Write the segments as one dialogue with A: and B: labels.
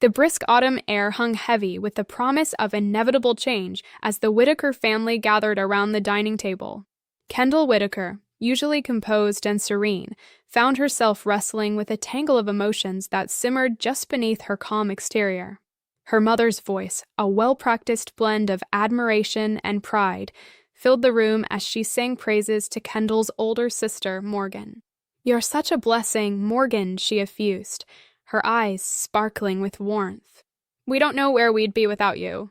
A: The brisk autumn air hung heavy with the promise of inevitable change as the Whitaker family gathered around the dining table. Kendall Whitaker, usually composed and serene, found herself wrestling with a tangle of emotions that simmered just beneath her calm exterior. Her mother's voice, a well-practiced blend of admiration and pride, filled the room as she sang praises to Kendall's older sister, Morgan. "You're such a blessing, Morgan," she effused, her eyes sparkling with warmth. "We don't know where we'd be without you."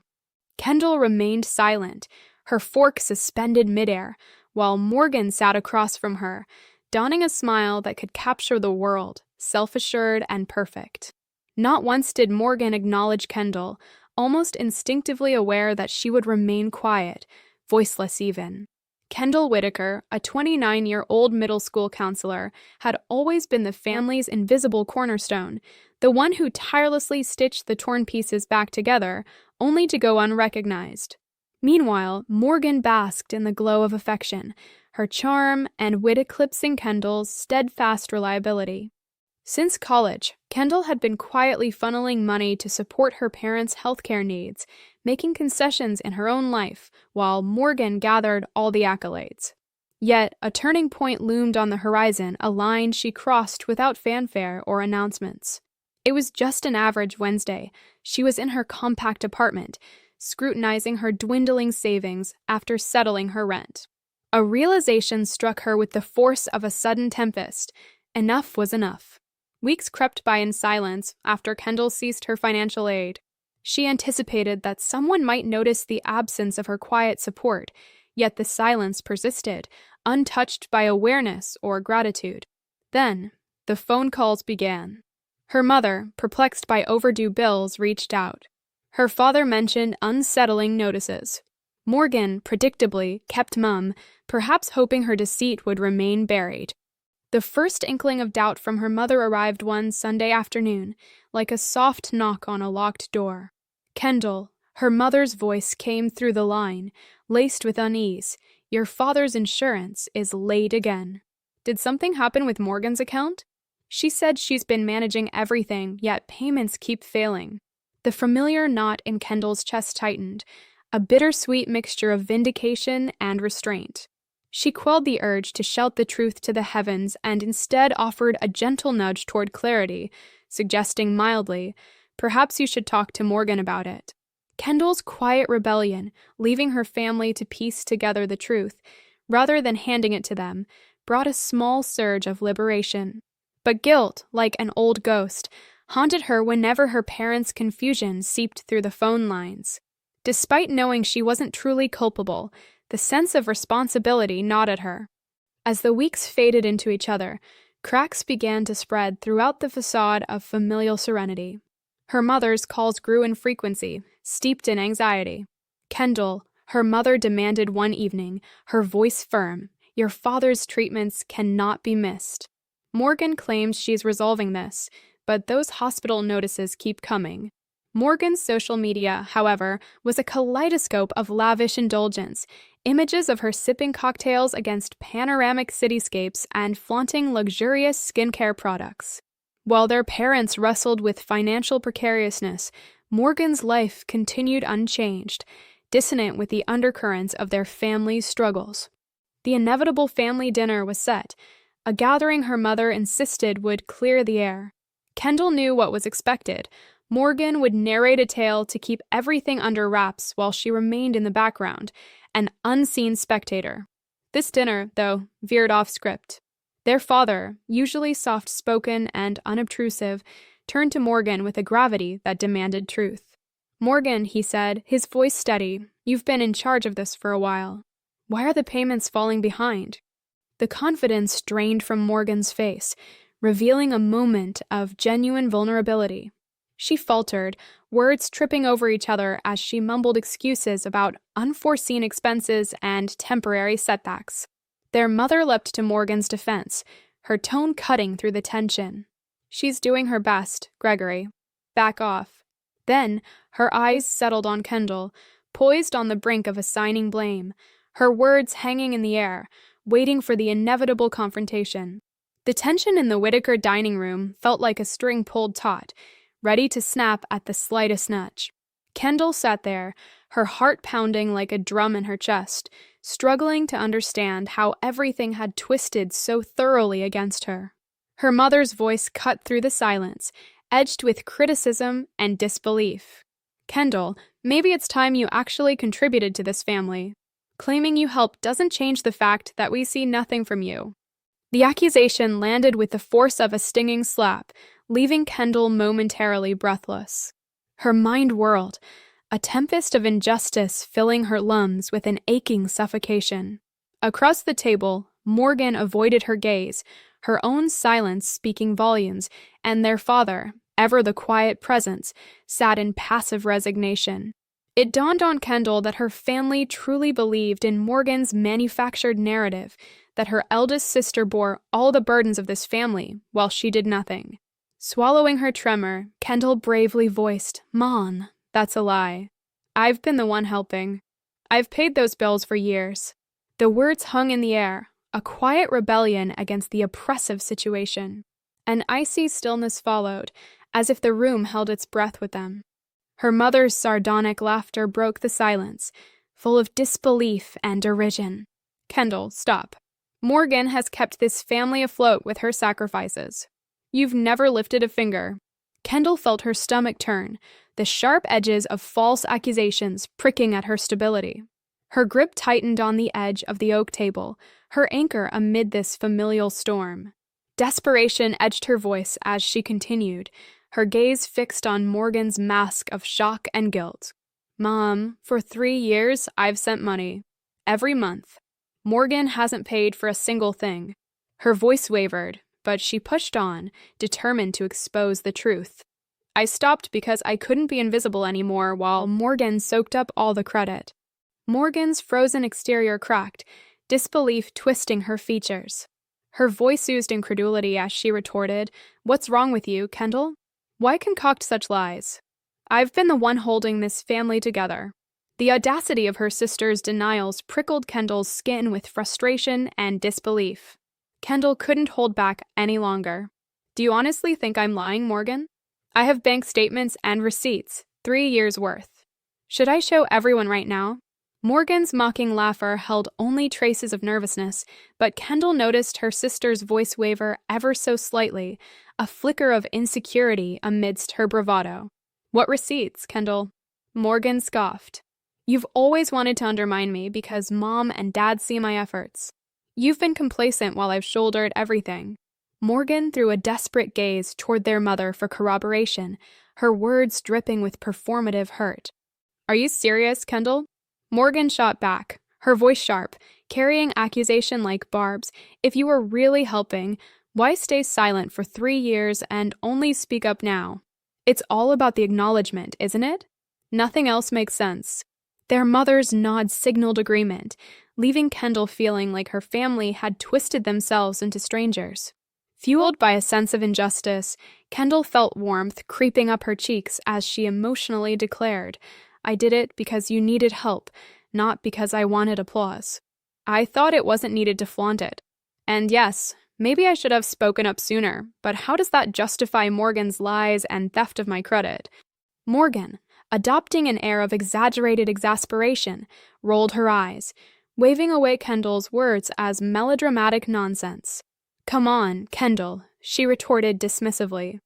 A: Kendall remained silent, her fork suspended midair, while Morgan sat across from her, donning a smile that could capture the world, self-assured and perfect. Not once did Morgan acknowledge Kendall, almost instinctively aware that she would remain quiet, voiceless even. Kendall Whitaker, a 29-year-old middle school counselor, had always been the family's invisible cornerstone, the one who tirelessly stitched the torn pieces back together, only to go unrecognized. Meanwhile, Morgan basked in the glow of affection, her charm and wit eclipsing Kendall's steadfast reliability. Since college, Kendall had been quietly funneling money to support her parents' healthcare needs, making concessions in her own life, while Morgan gathered all the accolades. Yet, a turning point loomed on the horizon, a line she crossed without fanfare or announcements. It was just an average Wednesday. She was in her compact apartment, scrutinizing her dwindling savings after settling her rent. A realization struck her with the force of a sudden tempest. Enough was enough. Weeks crept by in silence after Kendall ceased her financial aid. She anticipated that someone might notice the absence of her quiet support, yet the silence persisted, untouched by awareness or gratitude. Then, the phone calls began. Her mother, perplexed by overdue bills, reached out. Her father mentioned unsettling notices. Morgan, predictably, kept mum, perhaps hoping her deceit would remain buried. The first inkling of doubt from her mother arrived one Sunday afternoon, like a soft knock on a locked door. "Kendall," her mother's voice came through the line, laced with unease. "Your father's insurance is late again." Did something happen with Morgan's account? She said she's been managing everything, yet payments keep failing. The familiar knot in Kendall's chest tightened, a bittersweet mixture of vindication and restraint. She quelled the urge to shout the truth to the heavens and instead offered a gentle nudge toward clarity, suggesting mildly, "Perhaps you should talk to Morgan about it." Kendall's quiet rebellion, leaving her family to piece together the truth, rather than handing it to them, brought a small surge of liberation. But guilt, like an old ghost, haunted her whenever her parents' confusion seeped through the phone lines. Despite knowing she wasn't truly culpable, the sense of responsibility gnawed at her. As the weeks faded into each other, cracks began to spread throughout the facade of familial serenity. Her mother's calls grew in frequency, steeped in anxiety. "Kendall," her mother demanded one evening, her voice firm, "your father's treatments cannot be missed." Morgan claims she's resolving this, but those hospital notices keep coming. Morgan's social media, however, was a kaleidoscope of lavish indulgence, images of her sipping cocktails against panoramic cityscapes and flaunting luxurious skincare products. While their parents wrestled with financial precariousness, Morgan's life continued unchanged, dissonant with the undercurrents of their family's struggles. The inevitable family dinner was set, a gathering her mother insisted would clear the air. Kendall knew what was expected. Morgan would narrate a tale to keep everything under wraps while she remained in the background, an unseen spectator. This dinner, though, veered off script. Their father, usually soft-spoken and unobtrusive, turned to Morgan with a gravity that demanded truth. "Morgan," he said, his voice steady, "you've been in charge of this for a while. Why are the payments falling behind?" The confidence drained from Morgan's face, revealing a moment of genuine vulnerability. She faltered, words tripping over each other as she mumbled excuses about unforeseen expenses and temporary setbacks. Their mother leapt to Morgan's defense, her tone cutting through the tension. "She's doing her best, Gregory. Back off." Then, her eyes settled on Kendall, poised on the brink of assigning blame, her words hanging in the air, waiting for the inevitable confrontation. The tension in the Whitaker dining room felt like a string pulled taut, ready to snap at the slightest nudge. Kendall sat there, her heart pounding like a drum in her chest, struggling to understand how everything had twisted so thoroughly against her. Her mother's voice cut through the silence, edged with criticism and disbelief. "Kendall, maybe it's time you actually contributed to this family. Claiming you helped doesn't change the fact that we see nothing from you." The accusation landed with the force of a stinging slap, leaving Kendall momentarily breathless. Her mind whirled, a tempest of injustice filling her lungs with an aching suffocation. Across the table, Morgan avoided her gaze, her own silence speaking volumes, and their father, ever the quiet presence, sat in passive resignation. It dawned on Kendall that her family truly believed in Morgan's manufactured narrative, that her eldest sister bore all the burdens of this family, while she did nothing. Swallowing her tremor, Kendall bravely voiced, "Mom, that's a lie. I've been the one helping. I've paid those bills for years." The words hung in the air, a quiet rebellion against the oppressive situation. An icy stillness followed, as if the room held its breath with them. Her mother's sardonic laughter broke the silence, full of disbelief and derision. "Kendall, stop. Morgan has kept this family afloat with her sacrifices. You've never lifted a finger." Kendall felt her stomach turn, the sharp edges of false accusations pricking at her stability. Her grip tightened on the edge of the oak table, her anchor amid this familial storm. Desperation edged her voice as she continued, her gaze fixed on Morgan's mask of shock and guilt. "Mom, for 3 years I've sent money. Every month. Morgan hasn't paid for a single thing." Her voice wavered, but she pushed on, determined to expose the truth. "I stopped because I couldn't be invisible anymore while Morgan soaked up all the credit." Morgan's frozen exterior cracked, disbelief twisting her features. Her voice oozed incredulity as she retorted, "What's wrong with you, Kendall? Why concoct such lies? I've been the one holding this family together." The audacity of her sister's denials prickled Kendall's skin with frustration and disbelief. Kendall couldn't hold back any longer. "Do you honestly think I'm lying, Morgan? I have bank statements and receipts, 3 years' worth. Should I show everyone right now?" Morgan's mocking laughter held only traces of nervousness, but Kendall noticed her sister's voice waver ever so slightly, a flicker of insecurity amidst her bravado. "What receipts, Kendall?" Morgan scoffed. "You've always wanted to undermine me because Mom and Dad see my efforts. You've been complacent while I've shouldered everything." Morgan threw a desperate gaze toward their mother for corroboration, her words dripping with performative hurt. "Are you serious, Kendall?" Morgan shot back, her voice sharp, carrying accusation like barbs. "If you were really helping, why stay silent for 3 years and only speak up now? It's all about the acknowledgement, isn't it? Nothing else makes sense." Their mother's nod signaled agreement, leaving Kendall feeling like her family had twisted themselves into strangers. Fueled by a sense of injustice, Kendall felt warmth creeping up her cheeks as she emotionally declared, "I did it because you needed help, not because I wanted applause. I thought it wasn't needed to flaunt it. And yes, maybe I should have spoken up sooner, but how does that justify Morgan's lies and theft of my credit?" Morgan, adopting an air of exaggerated exasperation, rolled her eyes, waving away Kendall's words as melodramatic nonsense. "Come on, Kendall," she retorted dismissively.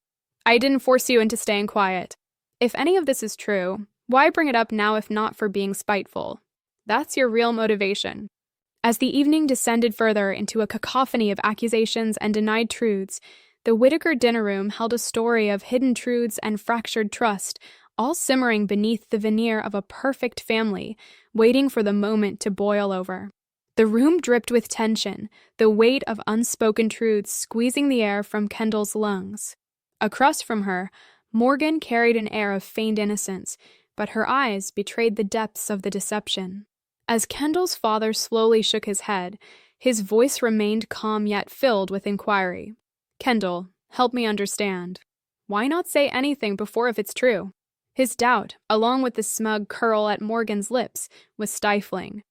A: "I didn't force you into staying quiet. If any of this is true, why bring it up now if not for being spiteful? That's your real motivation." As the evening descended further into a cacophony of accusations and denied truths, the Whittaker dinner room held a story of hidden truths and fractured trust, all simmering beneath the veneer of a perfect family, waiting for the moment to boil over. The room dripped with tension, the weight of unspoken truths squeezing the air from Kendall's lungs. Across from her, Morgan carried an air of feigned innocence, but her eyes betrayed the depths of the deception. As Kendall's father slowly shook his head, his voice remained calm yet filled with inquiry. "Kendall, help me understand. Why not say anything before if it's true?" His doubt, along with the smug curl at Morgan's lips, was stifling.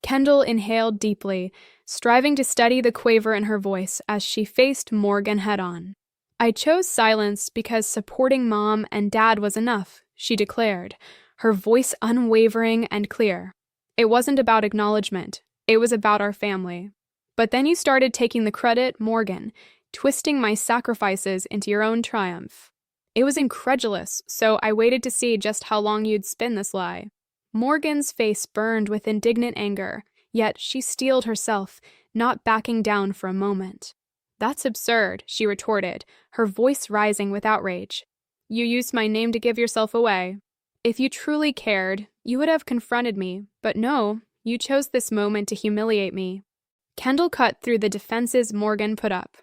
A: Kendall inhaled deeply, striving to steady the quaver in her voice as she faced Morgan head-on. I chose silence because supporting Mom and Dad was enough, she declared, her voice unwavering and clear. It wasn't about acknowledgement. It was about our family. But then you started taking the credit, Morgan, twisting my sacrifices into your own triumph. It was incredulous, so I waited to see just how long you'd spin this lie. Morgan's face burned with indignant anger, yet she steeled herself, not backing down for a moment. That's absurd, she retorted, her voice rising with outrage. You used my name to give yourself away. If you truly cared, you would have confronted me, but no, you chose this moment to humiliate me. Kendall cut through the defenses Morgan put up.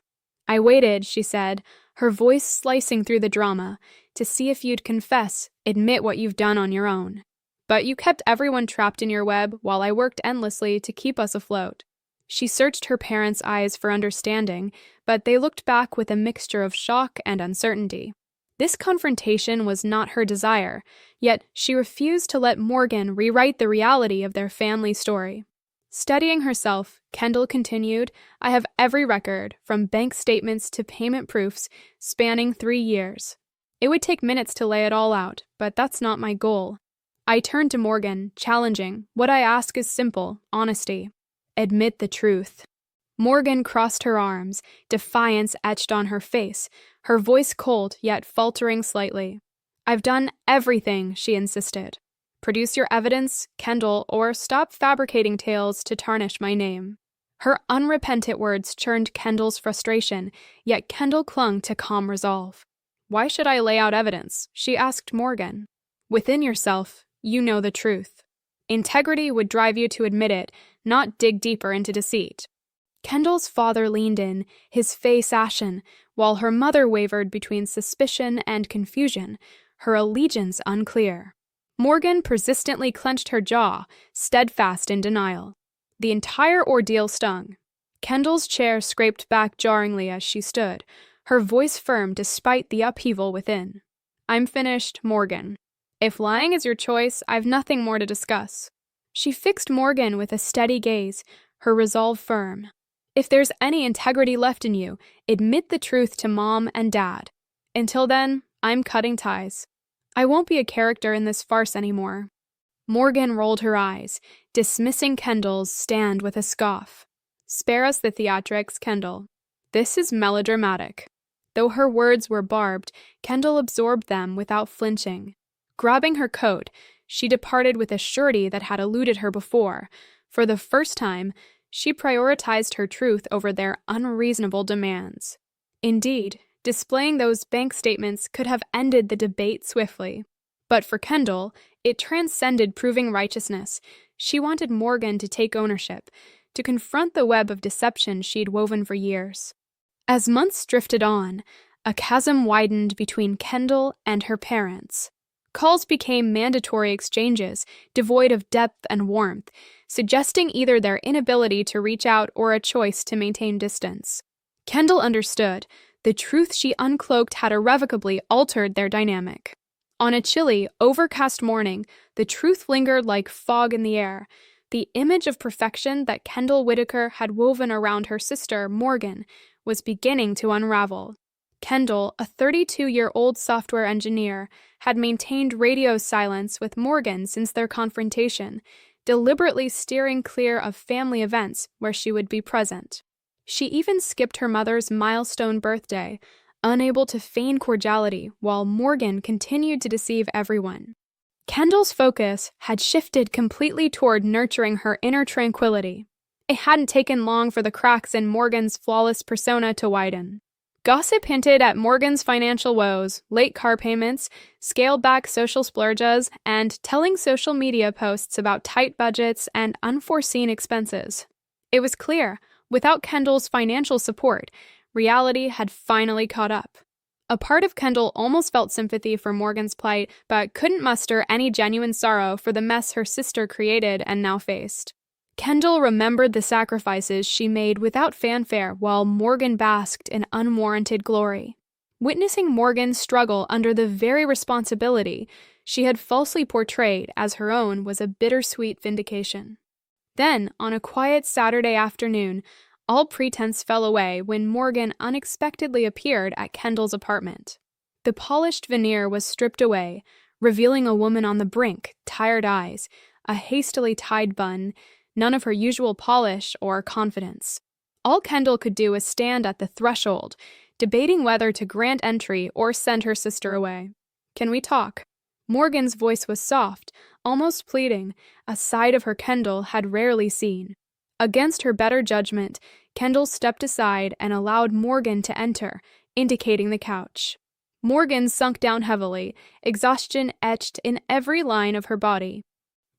A: I waited, she said, her voice slicing through the drama, to see if you'd confess, admit what you've done on your own. But you kept everyone trapped in your web while I worked endlessly to keep us afloat. She searched her parents' eyes for understanding, but they looked back with a mixture of shock and uncertainty. This confrontation was not her desire, yet she refused to let Morgan rewrite the reality of their family story. Studying herself, Kendall continued, I have every record, from bank statements to payment proofs, spanning 3 years. It would take minutes to lay it all out, but that's not my goal. I turned to Morgan, challenging. What I ask is simple, honesty. Admit the truth. Morgan crossed her arms, defiance etched on her face, her voice cold yet faltering slightly. I've done everything, she insisted. Produce your evidence, Kendall, or stop fabricating tales to tarnish my name. Her unrepentant words churned Kendall's frustration, yet Kendall clung to calm resolve. Why should I lay out evidence? She asked Morgan. Within yourself, you know the truth. Integrity would drive you to admit it, not dig deeper into deceit. Kendall's father leaned in, his face ashen, while her mother wavered between suspicion and confusion, her allegiance unclear. Morgan persistently clenched her jaw, steadfast in denial. The entire ordeal stung. Kendall's chair scraped back jarringly as she stood, her voice firm despite the upheaval within. I'm finished, Morgan. If lying is your choice, I've nothing more to discuss. She fixed Morgan with a steady gaze, her resolve firm. If there's any integrity left in you, admit the truth to Mom and Dad. Until then, I'm cutting ties. I won't be a character in this farce anymore. Morgan rolled her eyes, dismissing Kendall's stand with a scoff. Spare us the theatrics, Kendall. This is melodramatic. Though her words were barbed, Kendall absorbed them without flinching. Grabbing her coat, she departed with a surety that had eluded her before. For the first time, she prioritized her truth over their unreasonable demands. Indeed, displaying those bank statements could have ended the debate swiftly. But for Kendall, it transcended proving righteousness. She wanted Morgan to take ownership, to confront the web of deception she'd woven for years. As months drifted on, a chasm widened between Kendall and her parents. Calls became mandatory exchanges, devoid of depth and warmth, suggesting either their inability to reach out or a choice to maintain distance. Kendall understood. The truth she uncloaked had irrevocably altered their dynamic. On a chilly, overcast morning, the truth lingered like fog in the air. The image of perfection that Kendall Whitaker had woven around her sister, Morgan, was beginning to unravel. Kendall, a 32-year-old software engineer, had maintained radio silence with Morgan since their confrontation, deliberately steering clear of family events where she would be present. She even skipped her mother's milestone birthday, unable to feign cordiality while Morgan continued to deceive everyone. Kendall's focus had shifted completely toward nurturing her inner tranquility. It hadn't taken long for the cracks in Morgan's flawless persona to widen. Gossip hinted at Morgan's financial woes, late car payments, scaled-back social splurges, and telling social media posts about tight budgets and unforeseen expenses. It was clear, without Kendall's financial support, reality had finally caught up. A part of Kendall almost felt sympathy for Morgan's plight, but couldn't muster any genuine sorrow for the mess her sister created and now faced. Kendall remembered the sacrifices she made without fanfare while Morgan basked in unwarranted glory. Witnessing Morgan struggle under the very responsibility she had falsely portrayed as her own was a bittersweet vindication. Then, on a quiet Saturday afternoon, All pretense fell away when Morgan unexpectedly appeared at Kendall's apartment. The polished veneer was stripped away, revealing a woman on the brink, tired eyes, a hastily tied bun, none of her usual polish or confidence. All Kendall could do was stand at the threshold, debating whether to grant entry or send her sister away. "Can we talk?" Morgan's voice was soft, almost pleading, a side of her Kendall had rarely seen. Against her better judgment, Kendall stepped aside and allowed Morgan to enter, indicating the couch. Morgan sunk down heavily, exhaustion etched in every line of her body.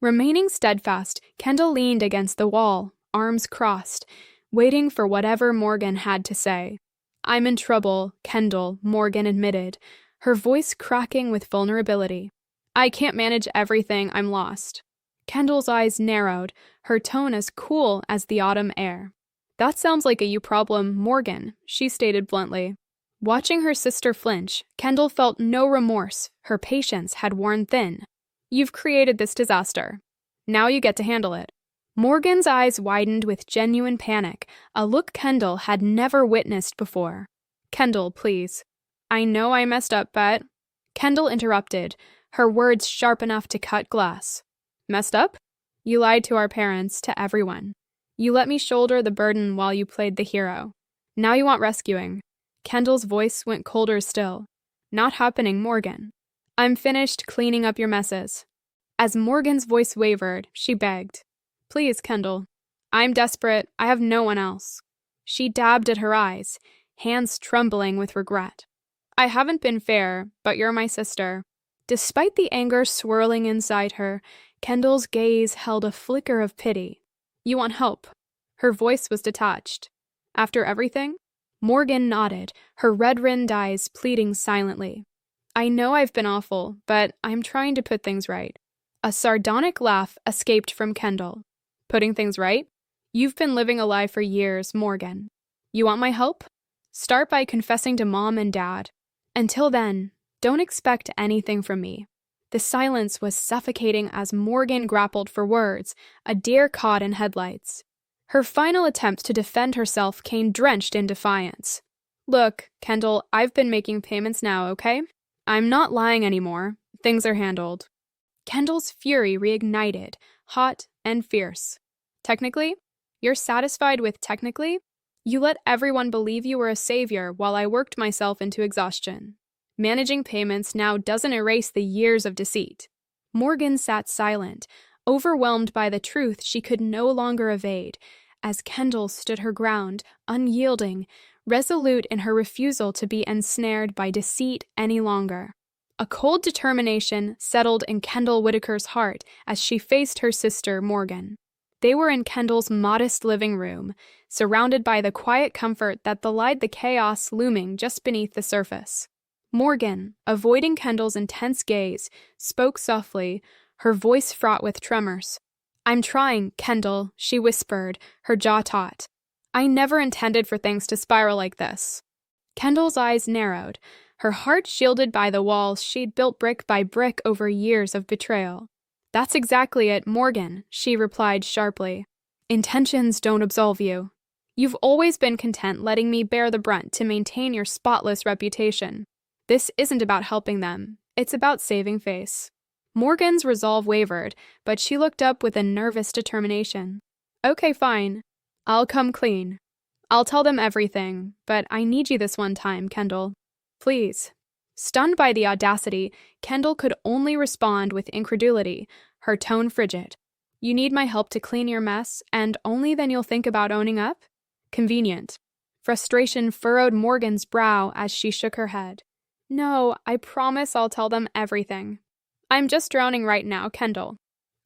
A: Remaining steadfast, Kendall leaned against the wall, arms crossed, waiting for whatever Morgan had to say. "I'm in trouble," Kendall, Morgan admitted, her voice cracking with vulnerability. "I can't manage everything, I'm lost." Kendall's eyes narrowed, her tone as cool as the autumn air. "That sounds like a you problem, Morgan," she stated bluntly. Watching her sister flinch, Kendall felt no remorse. Her patience had worn thin. "You've created this disaster. Now you get to handle it." Morgan's eyes widened with genuine panic, a look Kendall had never witnessed before. "Kendall, please. I know I messed up, but—" Kendall interrupted, her words sharp enough to cut glass. "Messed up? You lied to our parents, to everyone. You let me shoulder the burden while you played the hero. Now you want rescuing." Kendall's voice went colder still. "Not happening, Morgan. I'm finished cleaning up your messes." As Morgan's voice wavered, she begged. "Please, Kendall. I'm desperate. I have no one else." She dabbed at her eyes, hands trembling with regret. "I haven't been fair, but you're my sister." Despite the anger swirling inside her, Kendall's gaze held a flicker of pity. "You want help?" Her voice was detached. "After everything?" Morgan nodded, her red-rimmed eyes pleading silently. "I know I've been awful, but I'm trying to put things right." A sardonic laugh escaped from Kendall. "Putting things right? You've been living a lie for years, Morgan. You want my help? Start by confessing to Mom and Dad. Until then, don't expect anything from me." The silence was suffocating as Morgan grappled for words, a deer caught in headlights. Her final attempt to defend herself came drenched in defiance. "Look, Kendall, I've been making payments now, okay? I'm not lying anymore. Things are handled." Kendall's fury reignited, hot and fierce. "Technically? You're satisfied with technically? You let everyone believe you were a savior while I worked myself into exhaustion. Managing payments now doesn't erase the years of deceit." Morgan sat silent, overwhelmed by the truth she could no longer evade, as Kendall stood her ground, unyielding, resolute in her refusal to be ensnared by deceit any longer. A cold determination settled in Kendall Whitaker's heart as she faced her sister, Morgan. They were in Kendall's modest living room, surrounded by the quiet comfort that belied the chaos looming just beneath the surface. Morgan, avoiding Kendall's intense gaze, spoke softly, her voice fraught with tremors. "I'm trying, Kendall," she whispered, her jaw taut. "I never intended for things to spiral like this." Kendall's eyes narrowed, her heart shielded by the walls she'd built brick by brick over years of betrayal. "That's exactly it, Morgan," she replied sharply. "Intentions don't absolve you. You've always been content letting me bear the brunt to maintain your spotless reputation. This isn't about helping them. It's about saving face." Morgan's resolve wavered, but she looked up with a nervous determination. "Okay, fine. I'll come clean. I'll tell them everything, but I need you this one time, Kendall. Please." Stunned by the audacity, Kendall could only respond with incredulity, her tone frigid. "You need my help to clean your mess, and only then you'll think about owning up? Convenient." Frustration furrowed Morgan's brow as she shook her head. "No, I promise I'll tell them everything. I'm just drowning right now, Kendall.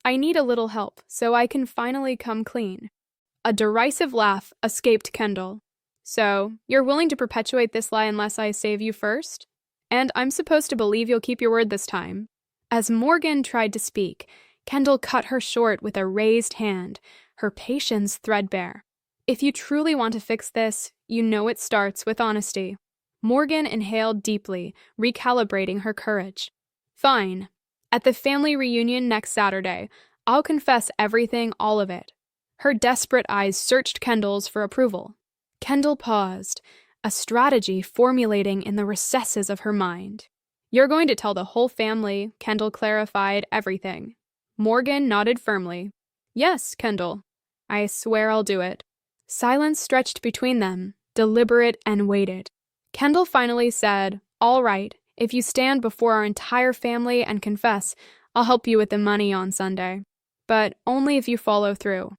A: I need a little help, so I can finally come clean." A derisive laugh escaped Kendall. "So, you're willing to perpetuate this lie unless I save you first? And I'm supposed to believe you'll keep your word this time?" As Morgan tried to speak, Kendall cut her short with a raised hand, her patience threadbare. "If you truly want to fix this, you know it starts with honesty." Morgan inhaled deeply, recalibrating her courage. "Fine. At the family reunion next Saturday, I'll confess everything, all of it." Her desperate eyes searched Kendall's for approval. Kendall paused, a strategy formulating in the recesses of her mind. "You're going to tell the whole family," Kendall clarified everything. Morgan nodded firmly. "Yes, Kendall. I swear I'll do it." Silence stretched between them, deliberate and weighted. Kendall finally said, "All right, if you stand before our entire family and confess, I'll help you with the money on Sunday. But only if you follow through."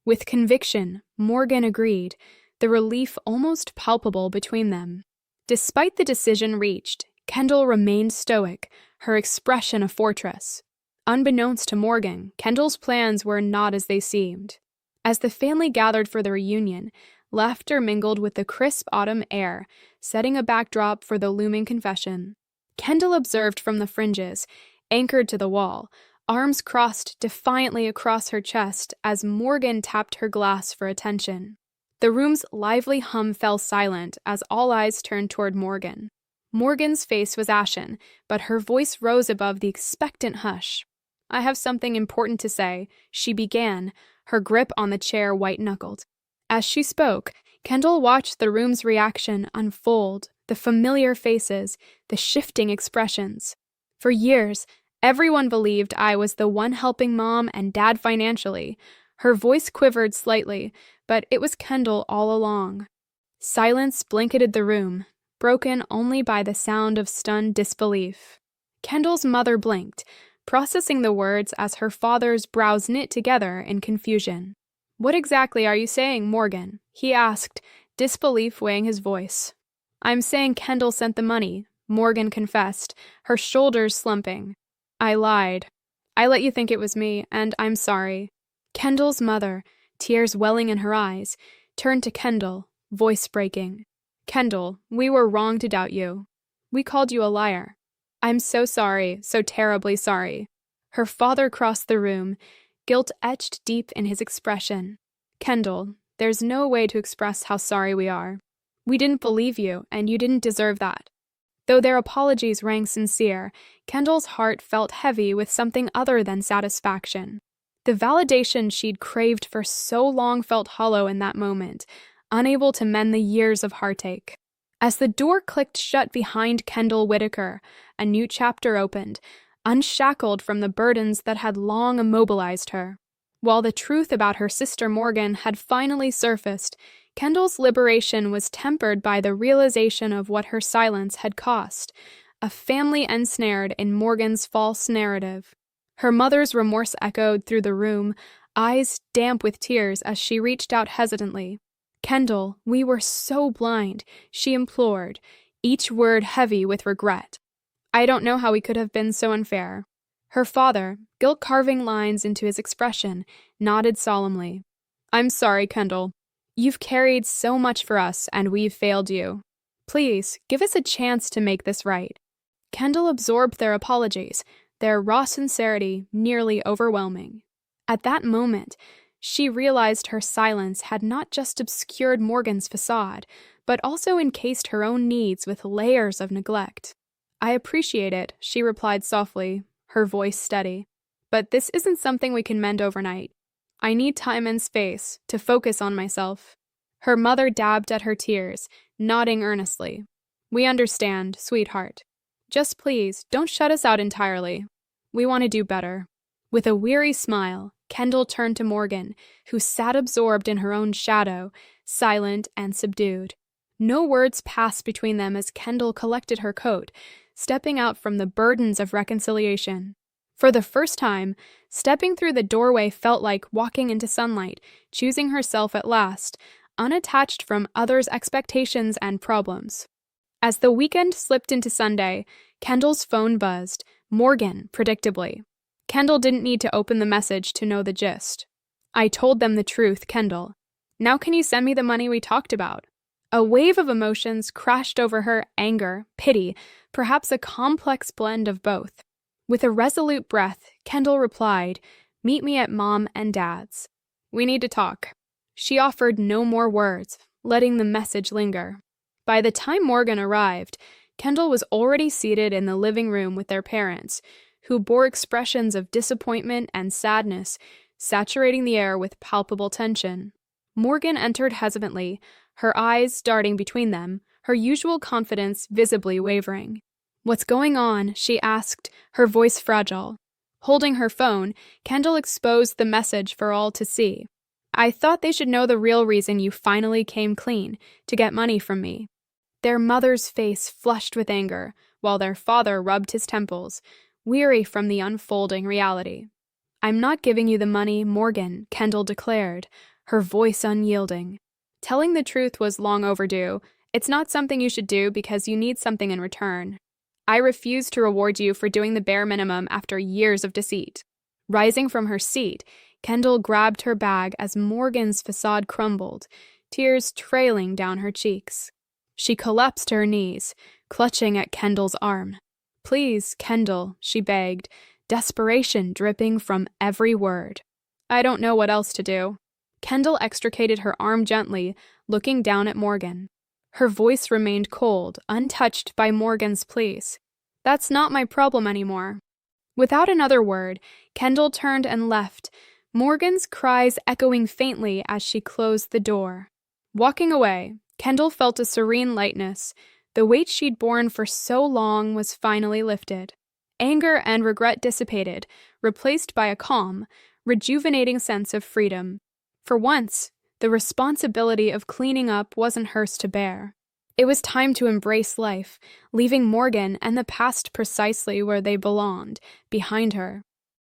A: With conviction, Morgan agreed, the relief almost palpable between them. Despite the decision reached, Kendall remained stoic, her expression a fortress. Unbeknownst to Morgan, Kendall's plans were not as they seemed. As the family gathered for the reunion, laughter mingled with the crisp autumn air, setting a backdrop for the looming confession. Kendall observed from the fringes, anchored to the wall, arms crossed defiantly across her chest as Morgan tapped her glass for attention. The room's lively hum fell silent as all eyes turned toward Morgan. Morgan's face was ashen, but her voice rose above the expectant hush. "I have something important to say," she began, her grip on the chair white-knuckled. As she spoke, Kendall watched the room's reaction unfold, the familiar faces, the shifting expressions. For years, everyone believed I was the one helping Mom and Dad financially. Her voice quivered slightly, but it was Kendall all along. Silence blanketed the room, broken only by the sound of stunned disbelief. Kendall's mother blinked, processing the words as her father's brows knit together in confusion. "What exactly are you saying, Morgan?" he asked, disbelief weighing his voice. "I'm saying Kendall sent the money," Morgan confessed, her shoulders slumping. "I lied. I let you think it was me, and I'm sorry." Kendall's mother, tears welling in her eyes, turned to Kendall, voice breaking. "Kendall, we were wrong to doubt you. We called you a liar. I'm so sorry, so terribly sorry." Her father crossed the room, guilt etched deep in his expression. "Kendall, there's no way to express how sorry we are. We didn't believe you, and you didn't deserve that." Though their apologies rang sincere, Kendall's heart felt heavy with something other than satisfaction. The validation she'd craved for so long felt hollow in that moment, unable to mend the years of heartache. As the door clicked shut behind Kendall Whitaker, a new chapter opened, unshackled from the burdens that had long immobilized her. While the truth about her sister Morgan had finally surfaced, Kendall's liberation was tempered by the realization of what her silence had cost, a family ensnared in Morgan's false narrative. Her mother's remorse echoed through the room, eyes damp with tears as she reached out hesitantly. "Kendall, we were so blind," she implored, each word heavy with regret. "I don't know how we could have been so unfair." Her father, guilt carving lines into his expression, nodded solemnly. "I'm sorry, Kendall. You've carried so much for us, and we've failed you. Please, give us a chance to make this right." Kendall absorbed their apologies, their raw sincerity nearly overwhelming. At that moment, she realized her silence had not just obscured Morgan's facade, but also encased her own needs with layers of neglect. "I appreciate it," she replied softly, her voice steady. "But this isn't something we can mend overnight. I need time and space to focus on myself." Her mother dabbed at her tears, nodding earnestly. "We understand, sweetheart. Just please, don't shut us out entirely. We want to do better." With a weary smile, Kendall turned to Morgan, who sat absorbed in her own shadow, silent and subdued. No words passed between them as Kendall collected her coat, stepping out from the burdens of reconciliation. For the first time, stepping through the doorway felt like walking into sunlight, choosing herself at last, unattached from others' expectations and problems. As the weekend slipped into Sunday, Kendall's phone buzzed, Morgan, predictably. Kendall didn't need to open the message to know the gist. "I told them the truth, Kendall. Now can you send me the money we talked about?" A wave of emotions crashed over her, anger, pity, perhaps a complex blend of both. With a resolute breath, Kendall replied, "Meet me at Mom and Dad's. We need to talk." She offered no more words, letting the message linger. By the time Morgan arrived, Kendall was already seated in the living room with their parents, who bore expressions of disappointment and sadness, saturating the air with palpable tension. Morgan entered hesitantly, her eyes darting between them, her usual confidence visibly wavering. "What's going on?" she asked, her voice fragile. Holding her phone, Kendall exposed the message for all to see. "I thought they should know the real reason you finally came clean, to get money from me." Their mother's face flushed with anger, while their father rubbed his temples, weary from the unfolding reality. "I'm not giving you the money, Morgan," Kendall declared, her voice unyielding. Telling the truth was long overdue. It's not something you should do because you need something in return. I refuse to reward you for doing the bare minimum after years of deceit. Rising from her seat, Kendall grabbed her bag as Morgan's facade crumbled, tears trailing down her cheeks. She collapsed to her knees, clutching at Kendall's arm. "Please, Kendall," she begged, desperation dripping from every word. "I don't know what else to do." Kendall extricated her arm gently, looking down at Morgan. Her voice remained cold, untouched by Morgan's pleas. "That's not my problem anymore." Without another word, Kendall turned and left, Morgan's cries echoing faintly as she closed the door. Walking away, Kendall felt a serene lightness. The weight she'd borne for so long was finally lifted. Anger and regret dissipated, replaced by a calm, rejuvenating sense of freedom. For once, the responsibility of cleaning up wasn't hers to bear. It was time to embrace life, leaving Morgan and the past precisely where they belonged, behind her.